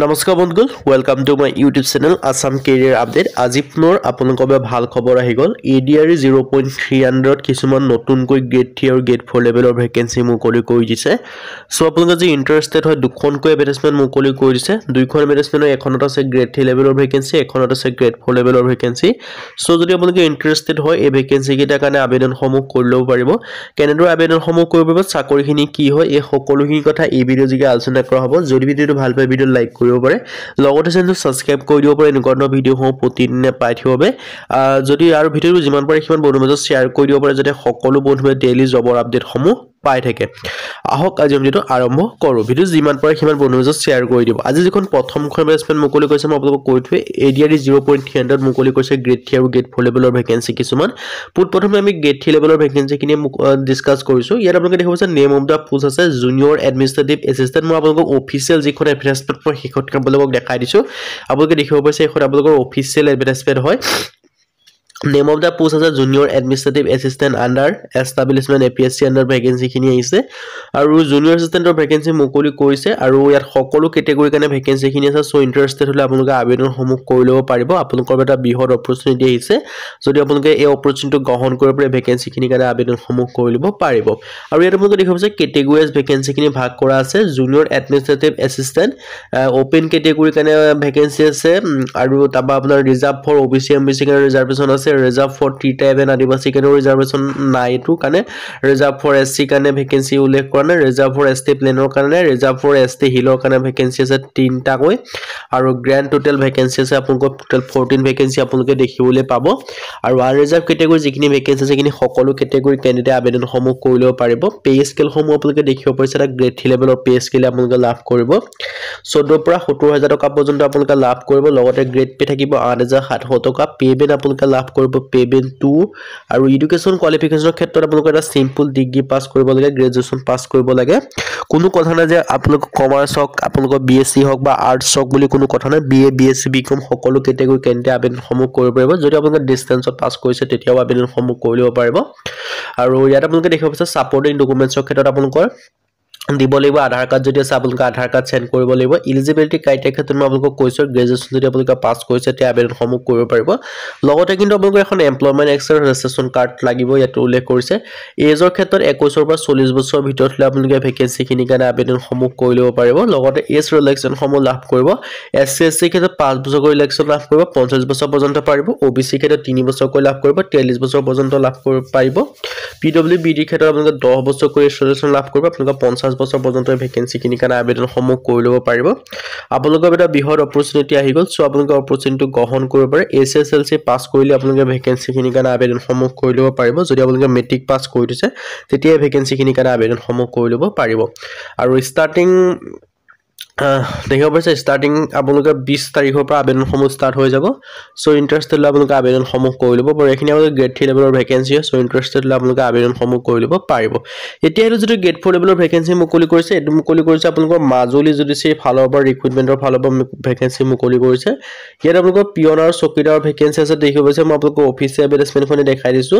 নমস্কাৰ বন্ধুগণ welcome to my YouTube channel Assam career update আজি পুনৰ আপোনালোকৰ বাবে ভাল খবৰ আহি গল এডিআৰই 0.300 কিছুমান নতুনকৈ গ্ৰেড 3 আৰু গ্ৰেড 4 লেভেলৰ ভেকেন্সি মুকলি কৰি দিছে সো আপোনালোকে যদি ইন্টাৰেষ্টেড হয় দুখনকৈ এডভাৰটাইজমেন্ট মুকলি কৰি দিছে দুইখন এডভাৰটাইজমেন্টৰ এখনত আছে গ্ৰেড 3 লেভেলৰ ভেকেন্সি এখনত আছে গ্ৰেড 4 লেভেলৰ ভেকেন্সি সো যদি আপোনালোকে ইন্টাৰেষ্টেড হয় এই ভেকেন্সি কেইটা কাৰণে আবেদনসমূহ কৰি ল'ব পাৰিব কেনেদৰে আবেদনসমূহ কৰিব পাৰিব চাকৰিখিনি কি হয় এই সকলোখিনি কথা এই ভিডিঅ যোগে আলোচনা কৰা হ'ব যদি ভিডিঅটো ভাল পায় ভিডিঅ লাইক কৰিব পাৰে লগতে চেনেলটো সাবস্ক্ৰাইব কৰি দিব পাৰে এনেকুৱা ভিডিঅ'সমূহ প্ৰতিদিনে পাই থাকিব যদি আৰু ভিডিঅটো যিমান পাৰে সিমান বন্ধুৰ মাজত শ্বেয়াৰ কৰি দিব পাৰে যাতে সকলো বন্ধুৱে ডেইলি জবৰ আপডেটসমূহ পাই থাকে আহক আজি আমি ভিডিঅ আৰম্ভ কৰো ভিডিঅ যিমান পাৰে সিমান বন্ধুৰ মাজত শ্বেয়াৰ কৰি দিব আজি যিখন প্ৰথমখন এডভাৰটাইজমেন্ট মুকলি কৰিছে মই আপোনালোকক কৈ থৈ এডিআৰই 0.300 মুকলি কৰিছে গ্ৰেড 3 আৰু গ্ৰেড 4 লেভেলৰ ভেকেন্সি কিছুমান প্ৰথমে আমি গ্ৰেড 3 লেভেলৰ ভেকেন্সি কিনে ডিসকাস কৰিছো ইয়াত আপোনালোকে দেখিব যে নেম অফ দা পোষ্ট আছে জুনিয়ৰ এডমিনিষ্ট্ৰেটিভ এসিস্ট্যান্ট মই আপোনালোকক অফিচিয়েল যিখন এডভাৰটাইজমেন্ট মই হিকত আপোনালোকক দেখাই দিছো আপোনালোকে দেখিব পাইছে এখন আপোনালোকৰ অফিচিয়েল এডভাৰটাইজমেন্ট হয় Name of the post as a junior administrative assistant under establishment APSC under vacancy khini aise aru junior assistant or vacancy mukoli korise aru yar hokolu category kane vacancy khini asa so interested hole apunoke abedon homu koi lobo paribo apunokor eta bihor opportunity aise jodi apunoke ei opportunity grohon kori pare vacancy khini kane abedon homu koi lobo paribo aru yar apunoke dekhibo je categories vacancy khini bhag kora ase junior administrative assistant open category kane vacancy ase aru taba apunar reserve for OBC MBC kane reservation ase reserve for T type and Adivasi kane reservation nai tu kane reserve for SC kane vacancy ullekh korna reserve for ST planar kane reserve for ST hillor kane vacancy ase 3ta koi aru grand total vacancy ase apunko total 14 vacancy apunoke dekhibole pabo aru unreserved category jikini vacancy ase kini hokolu category candidate abedon homu koilo paribo pay scale homu apunoke dekhibo parise ta grade 3 level of pay scale apunoke labh koribo 14 পৰা 70000 টকা পৰ্যন্ত আপোনালোকে লাভ কৰিব লগতে grade pay থাকিব 8700 টকা payment আপোনালোকে লাভ কৰিব পেমেন্ট 2 আৰু এডুকেশন কোৱালিফিকেশনৰ ক্ষেত্ৰত আপোনালোকে এটা সিম্পল ডিগ্ৰী পাস কৰিব লাগে গ্ৰেজুৱেচন পাস কৰিব লাগে কোনো কথা নাই যে আপোনালোক কমাৰ্চ হক আপোনালোক বিএসসি হক বা আৰ্টছ হক বুলি কোনো কথা নাই বিএ বিএসসি বিকম সকলো কেটেগৰী কেন্দ্ৰীয় আবেদনসমূহ কৰিব পাৰিব যদি আপোনালোকে ডিসটেন্সত পাস কৰিছে তেতিয়াও আবেদনসমূহ কৰিব পাৰিব আৰু ইয়াত আপোনালোকে দেখিব পাইছে সাপোৰ্টিং ডকুমেন্টছৰ ক্ষেত্ৰত আপোনালোকৰ দিব লাগিব আধাৰ কাৰ্ড যদি আছে আপোনালোকে আধাৰ কাৰ্ড সেন্ড কৰিব লাগিব এলিজিবিলিটি ক্ৰাইটেৰিয়া ক্ষেত্ৰত মই আপোনালোকক কৈছো গ্ৰেজুৱেচন যদি আপোনালোকে পাস কৰিছে তে আবেদনসমূহ কৰিব পাৰিব লগতে কিন্তু আপোনালোকৰ এখন এমপ্লয়মেন্ট এক্সেস ৰেজিষ্ট্ৰেচন কাৰ্ড লাগিব ইয়াত উল্লেখ কৰিছে এজৰ ক্ষেত্ৰত 21 পৰা 40 বছৰৰ ভিতৰত হলে আপোনালোকে ভেকেন্সি খিনি কাৰণে আবেদনসমূহ কৰি ল'ব পাৰিব লগতে এজ ৰিলেকচন সমূহ লাভ কৰিব এসসি এসটি ক্ষেত্ৰত 5 বছৰ কৰি ইলেকচন লাভ কৰিব 50 বছৰ পৰ্যন্ত পাৰিব ওবিসি ক্ষেত্ৰত 3 বছৰ কৰি লাভ কৰিব 43 বছৰ পৰ্যন্ত লাভ কৰিব পাৰিব পিডব্লিউবিডি ক্ষেত্ৰত আপোনালোকে 10 বছৰ কৰি ৰিলেকচন লাভ কৰিব আপোনালোকে 50 বছৰ পৰ্যন্ত ভেকেন্সি কিনি কাৰণে আবেদনসমূহ কৰি ল'ব পাৰিব আপোনালোকৰ এটা বিহৰ অপৰচুনিটি আহি গল সো আপোনালোকে অপৰচুনিটি গ্ৰহণ কৰিব পাৰে এছএছএলসি পাস কৰিলে আপোনালোকে ভেকেন্সি কিনি কাৰণে আবেদনসমূহ কৰি ল'ব পাৰিব যদি আপোনালোকে মেট্ৰিক পাস কৰি দিছে তেতিয়া ভেকেন্সি কিনি কাৰণে আবেদনসমূহ কৰি ল'ব পাৰিব আৰু ষ্টাৰ্টিং দেখিব পাইছে ষ্টাৰ্টিং আপোনালোকে 20 তাৰিখৰ পৰা আবেদনসমূহ ষ্টাৰ্ট হৈ যাব সো ইন্টাৰেষ্টেড আপোনালোকে আবেদনসমূহ কৰি ল'ব পাৰে এখিনি আপোনালোকে গ্ৰেড 3 লেভেলৰ ভেকেন্সি সো ইন্টাৰেষ্টেড আপোনালোকে আবেদনসমূহ কৰি ল'ব পাৰিব এতিয়া এটো যদি গ্ৰেড 4 লেভেলৰ ভেকেন্সি মুকলি কৰিছে এটো মুকলি কৰিছে আপোনালোকৰ মাজুলী যদি সেই ফালৰ পৰা ৰিক্ৰুটমেন্টৰ ফালৰ পৰা ভেকেন্সি মুকলি কৰিছে ইয়াত আপোনালোকৰ পিয়ন আৰু চকীদাৰ ভেকেন্সি আছে দেখিব পাইছে মই আপোনালোকক অফিচিয়েল এডভাৰটাইজমেন্টখনে দেখাই দিছো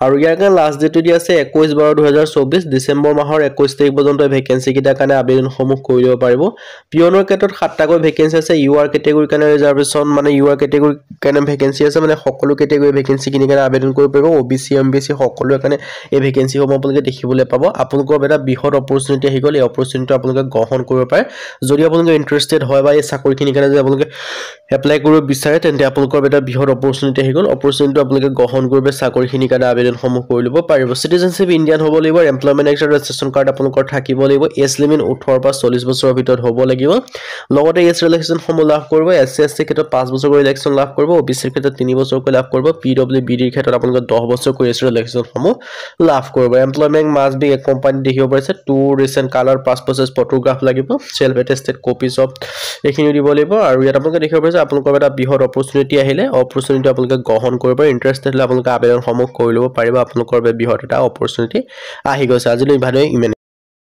আৰু ইয়াৰ কাৰণে লাষ্ট ডেট দি আছে 21/12/2024 ডিসেম্বৰ মাহৰ 21 তাৰিখ পৰ্যন্ত ভেকেন্সি কিটা কাৰণে আবেদনসমূহ কৰি ল'ব পাৰিব পিয়নৰ ক্ষেত্ৰত 7টা কৈ ভেকেন্সি আছে ইউআৰ কেটেগৰী কাৰণে ৰিজাৰ্ভেশন মানে ইউআৰ কেটেগৰী কাৰণে ভেকেন্সি আছে মানে সকলো কেটেগৰী ভেকেন্সি কিনি কাৰণে আবেদন কৰিব পাৰিব ওবিসি এমবিসি সকলো কাৰণে এই ভেকেন্সি সমূহ আপোনালোকে দেখিবলৈ পাব আপোনালোকৰ এটা বিহৰ অপৰচুনিটি আহি গল এই অপৰচুনিটি আপোনালোকে গ্ৰহণ কৰিব পাৰে যদি আপোনালোকে ইন্টাৰেষ্টেড হয় বা এই চাকৰি কিনি কাৰণে যদি আপোনালোকে এপ্লাই কৰিব বিচাৰে তেন্তে আপোনালোকৰ এটা বিহৰ অপৰচুনিটি আহি গল অপৰচুনিটি আপোনালোকে গ্ৰহণ কৰিব চাকৰি কিনি কাৰণে আবেদনসমূহ কৰি ল'ব পাৰিব সিটিজেনশিপ ইণ্ডিয়ান হ'ব লাগিব এমপ্লয়মেন্ট এক্ট ৰেজিষ্ট্ৰেচন কাৰ্ড আপোনালোকৰ থাকিব লাগিব এজ লিমিট 18 পৰা 40 বছৰৰ ভিতৰত হ'ব লাগিব লগতে এজ ৰিলেকচন সমূহ লাভ কৰিব এসসি এসটি ক্ষেত্ৰত 5 বছৰ কৰি ইলেকচন লাভ কৰিব ওবিসি ক্ষেত্ৰত 3 বছৰ কৰি লাভ কৰিব পিডব্লিউবিডি ক্ষেত্ৰত আপোনালোকে 10 বছৰ কৰি এজ ৰিলেকচন সমূহ লাভ কৰিব employment must be a company দেখিব পাৰিছে two recent colour passport photograph লাগিব সেলফ এটেস্টেড কপিজ অফ এখিনি দিব লাগিব আৰু ইয়াত আপোনালোকে দেখিব পাৰিছে আপোনালোকৰ এটা বিহৰ অপৰচুনিটি আহিলে অপৰচুনিটি আপোনালোকে গ্ৰহণ কৰিব পাৰে ইন্টাৰেষ্টেড হলে আপোনালোকে আবেদনসমূহ কৰি ল'ব পাৰিব আপোনালোকৰ বিহৰ এটা অপৰচুনিটি আহি গৈছে আজিলৈ ভিডিঅ' ইমান